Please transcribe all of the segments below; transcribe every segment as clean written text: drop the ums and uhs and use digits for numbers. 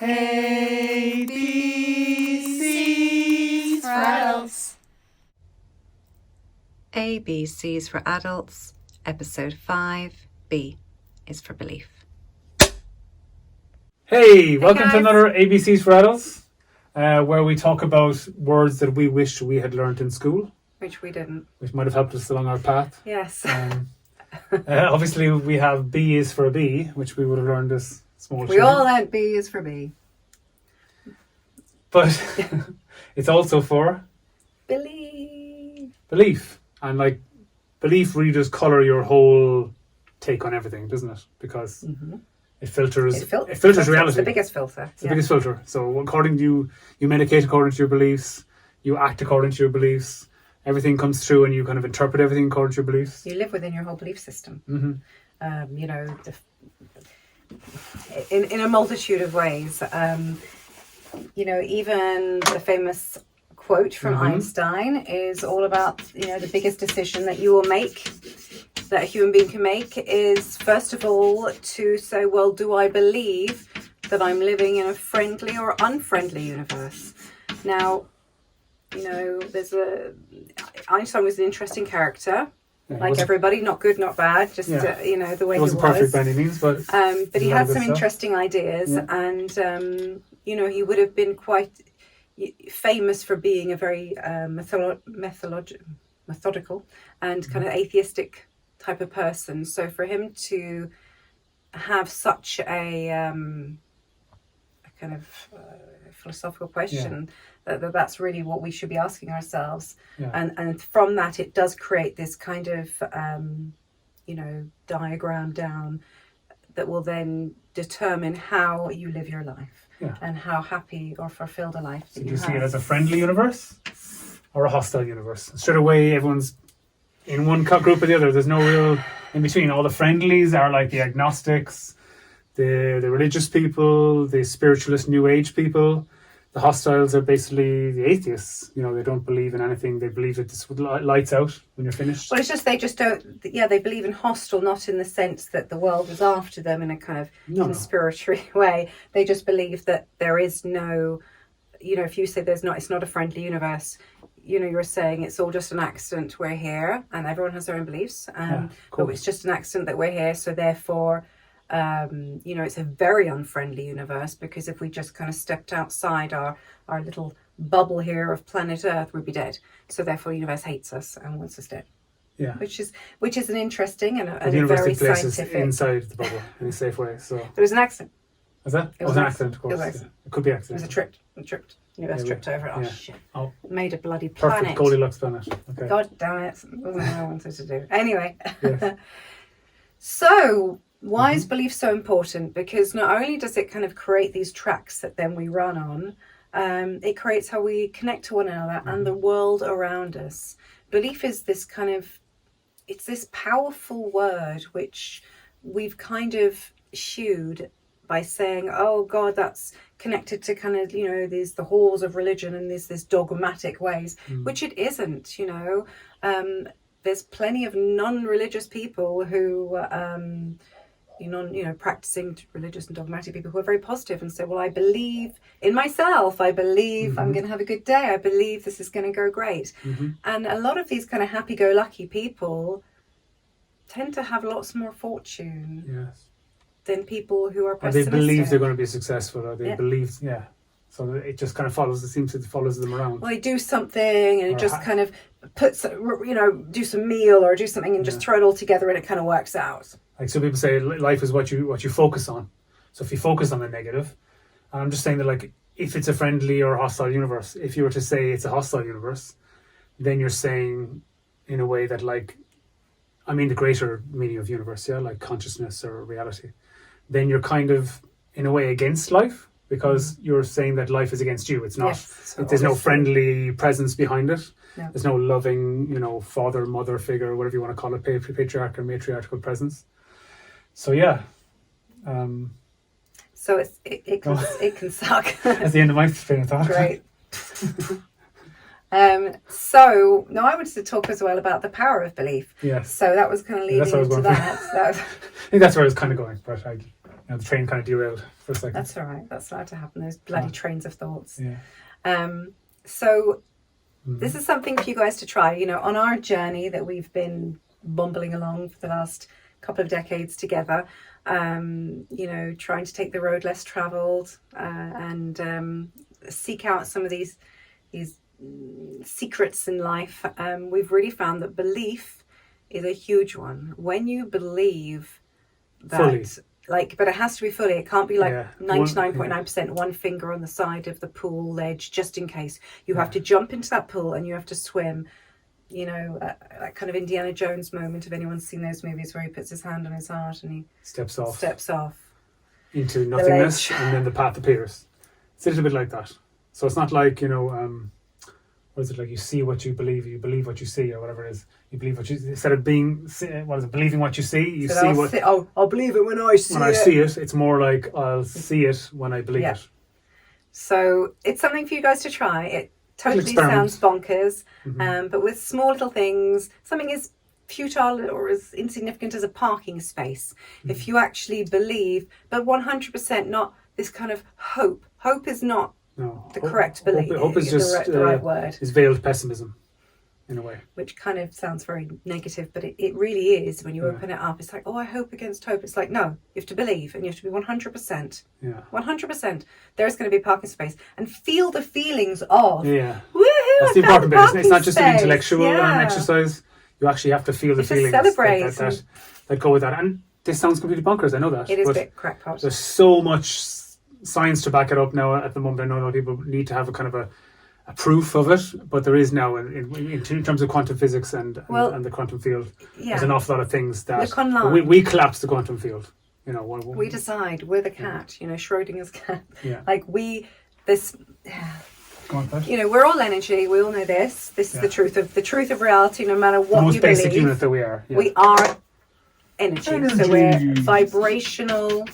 A, B, C's for adults. A, B, C's for adults, episode 5, B is for belief. Hey, welcome guys. to another ABCs for Adults, where we talk about words that we wish we had learned in school, Which we didn't. which might have helped us along our path. Yes. Obviously, we have B is for a B, which we would have learned as small We children. all learnt B is for B. But it's also for belief. And like, belief really does colour your whole take on everything, doesn't it? Because it filters reality. It's the biggest filter. It's the biggest filter. So according to you, you medicate according to your beliefs, you act according to your beliefs, everything comes through and you kind of interpret everything according to your beliefs. You live within your whole belief system. Mm-hmm. In a multitude of ways. Even the famous quote from Einstein is all about, the biggest decision that you will make, that a human being can make, is first of all to say, well, do I believe that I'm living in a friendly or unfriendly universe? Now, Einstein was an interesting character, like everybody, not good, not bad, just the way he was. It wasn't perfect by any means, but he had some interesting ideas, and he would have been quite famous for being a very methodical and kind of atheistic type of person. So for him to have such a kind of philosophical question, that's really what we should be asking ourselves. And from that, it does create this kind of diagram down that will then determine how you live your life and how happy or fulfilled a life so you see it as a friendly universe or a hostile universe. Straight away, everyone's in one group or the other. There's no real in between. All the friendlies are like the agnostics, the religious people, the spiritualist new age people. The hostiles are basically the atheists. They don't believe in anything. They believe that this lights out when you're finished. Well, it's just they just don't. They believe in hostile, not in the sense that the world is after them in a kind of conspiratory way. They just believe that there is no. If you say it's not a friendly universe. You're saying it's all just an accident. We're here, and everyone has their own beliefs. But it's just an accident that we're here. So therefore. It's a very unfriendly universe, because if we just kind of stepped outside our little bubble here of planet Earth, we'd be dead. So therefore the universe hates us and wants us dead. Yeah. Which is an interesting and a the very places scientific. Inside the bubble in a safe way. So there was an accident. Was that? It was an accident, of course. It could be accident. It was a tripped. Universe tripped over it. Oh shit. Oh. Made a bloody planet. Perfect Goldilocks planet. Okay. God damn it. It wasn't what I wanted to do. Anyway. Yes. So why is belief so important? Because not only does it kind of create these tracks that then we run on, it creates how we connect to one another and the world around us. Belief is this kind of, it's this powerful word which we've kind of eschewed by saying, oh God, that's connected to kind of, the halls of religion and this dogmatic ways, which it isn't, There's plenty of non-religious people who... practicing religious and dogmatic people who are very positive and say, well, I believe in myself. I believe I'm going to have a good day. I believe this is going to go great. And a lot of these kind of happy-go-lucky people tend to have lots more fortune than people who are pessimistic. Or they believe they're going to be successful, or they believe, So it just kind of follows. It seems it follows them around. Well, they do something and it just kind of puts, do some meal or do something and just throw it all together and it kind of works out. Like some people say, life is what you focus on. So if you focus on the negative, and I'm just saying that, like, if it's a friendly or hostile universe, if you were to say it's a hostile universe, then you're saying in a way that, like, the greater meaning of universe, like consciousness or reality, then you're kind of in a way against life. Because you're saying that life is against you. It's not. There's no friendly presence behind it. No. There's no loving, father, mother figure, whatever you want to call it, patriarchal, matriarchal presence. So So it can suck. That's the end of my train of thought. Great. So now I wanted to talk as well about the power of belief. Yes. So that was kind of leading into that. I think that's where I was kind of going, but the train kind of derailed for a second. That's all right. That's allowed to happen. Those bloody trains of thoughts. Yeah. So this is something for you guys to try. You know, on our journey that we've been bumbling along for the last couple of decades together, you know, trying to take the road less travelled and seek out some of these secrets in life. We've really found that belief is a huge one. When you believe that, Fully. like, but it has to be fully. It can't be like Yeah. 99.9% one finger on the side of the pool edge, just in case. You have to jump into that pool and you have to swim. You know, that kind of Indiana Jones moment, if anyone's seen those movies where he puts his hand on his heart and he Steps off the into nothingness, ledge. and then the path appears. It's a little bit like that. So it's not like, you know, what is it, like you see what you believe what you see, or whatever it is. You believe what you, instead of believing what you see, you So see what. I'll believe it when I see it. When I see it, it's more like I'll see it when I believe it. So it's something for you guys to try. It totally experiment. sounds bonkers, but with small little things, something as futile or as insignificant as a parking space. If you actually believe, but 100% not this kind of hope. Hope is not the correct belief. Hope is just the right word. Is veiled pessimism, in a way. Which kind of sounds very negative, but it really is. When you open it up, it's like, oh, I hope against hope. It's like, no, you have to believe, and you have to be 100%. Yeah. 100%. There's going to be a parking space, and feel the feelings of. Yeah. Woohoo! That's the important bit. It's not just an intellectual Yeah. exercise. You actually have to feel the It's a feelings celebration. that go with that. And this sounds completely bonkers. I know that. It is a but bit crackpot. there's so much science to back it up now. At the moment, I know a lot of people need to have a kind of a proof of it, but there is now in terms of quantum physics and the quantum field. There's an awful lot of things that look online. we collapse the quantum field. You know, we decide. We're the cat. You know, Schrodinger's cat. Yeah. Like this. Go on, Pat. You know, we're all energy. We all know this. This is the truth of reality. No matter what the most you basic believe, unit that we are. Yeah. we are energy. So we're vibrational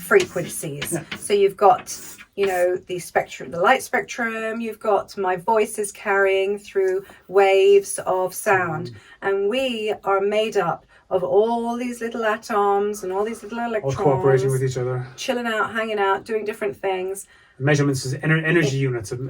frequencies. Yeah. So you've got, you know, the spectrum, the light spectrum. You've got my voice is carrying through waves of sound, and we are made up of all these little atoms and all these little electrons, all cooperating with each other, chilling out, hanging out, doing different things. Measurements is energy units. In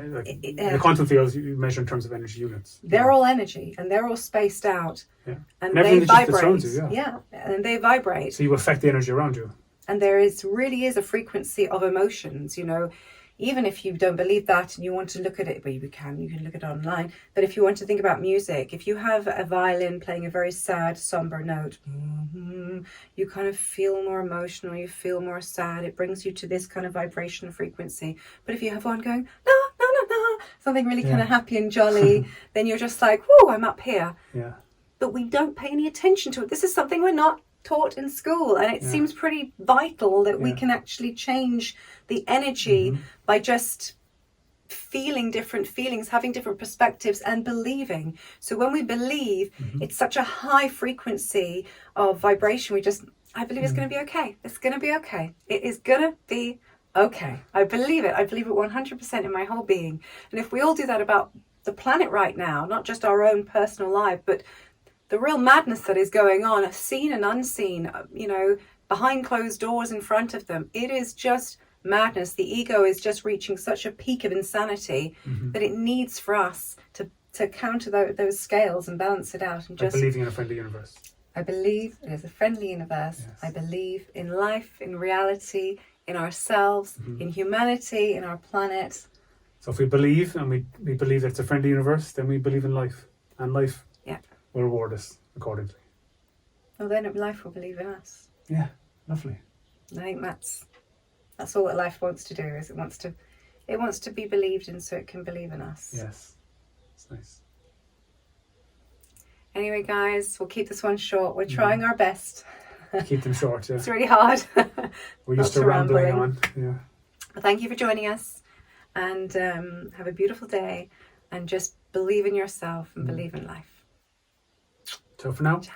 the quantum field, you measure in terms of energy units. They're all energy, and they're all spaced out, Yeah. and everything they that just vibrate. surrounds you, yeah. And they vibrate. So you affect the energy around you. And there really is a frequency of emotions, you know. Even if you don't believe that and you want to look at it, well, you can look at it online. But if you want to think about music, if you have a violin playing a very sad, somber note, you kind of feel more emotional, you feel more sad. It brings you to this kind of vibration frequency. But if you have one going, no, no, no, no, something really kind of happy and jolly, then you're just like, whoa, I'm up here. Yeah. But we don't pay any attention to it. This is something we're not taught in school, and it seems pretty vital that we can actually change the energy by just feeling different feelings, having different perspectives, and believing. So when we believe, it's such a high frequency of vibration. I believe it's going to be okay. It's going to be okay. It is going to be okay. I believe it. I believe it 100% in my whole being. And if we all do that about the planet right now, not just our own personal life, but the real madness that is going on, seen and unseen, you know, behind closed doors in front of them. It is just madness. The ego is just reaching such a peak of insanity that it needs for us to counter those scales and balance it out. And just believing in a friendly universe. I believe it is a friendly universe. Yes. I believe in life, in reality, in ourselves, in humanity, in our planet. So if we believe, and we believe that it's a friendly universe, then we believe in life. And life will reward us accordingly. Well, then life will believe in us. Yeah, lovely. I think that's all that life wants to do. Is it wants to be believed in, so it can believe in us. Yes, it's nice. Anyway, guys, we'll keep this one short. We're trying our best. Keep them short. Yeah, it's really hard. We're used to rambling on. Yeah. Well, thank you for joining us, and have a beautiful day. And just believe in yourself and believe in life. Ciao for now. Ciao.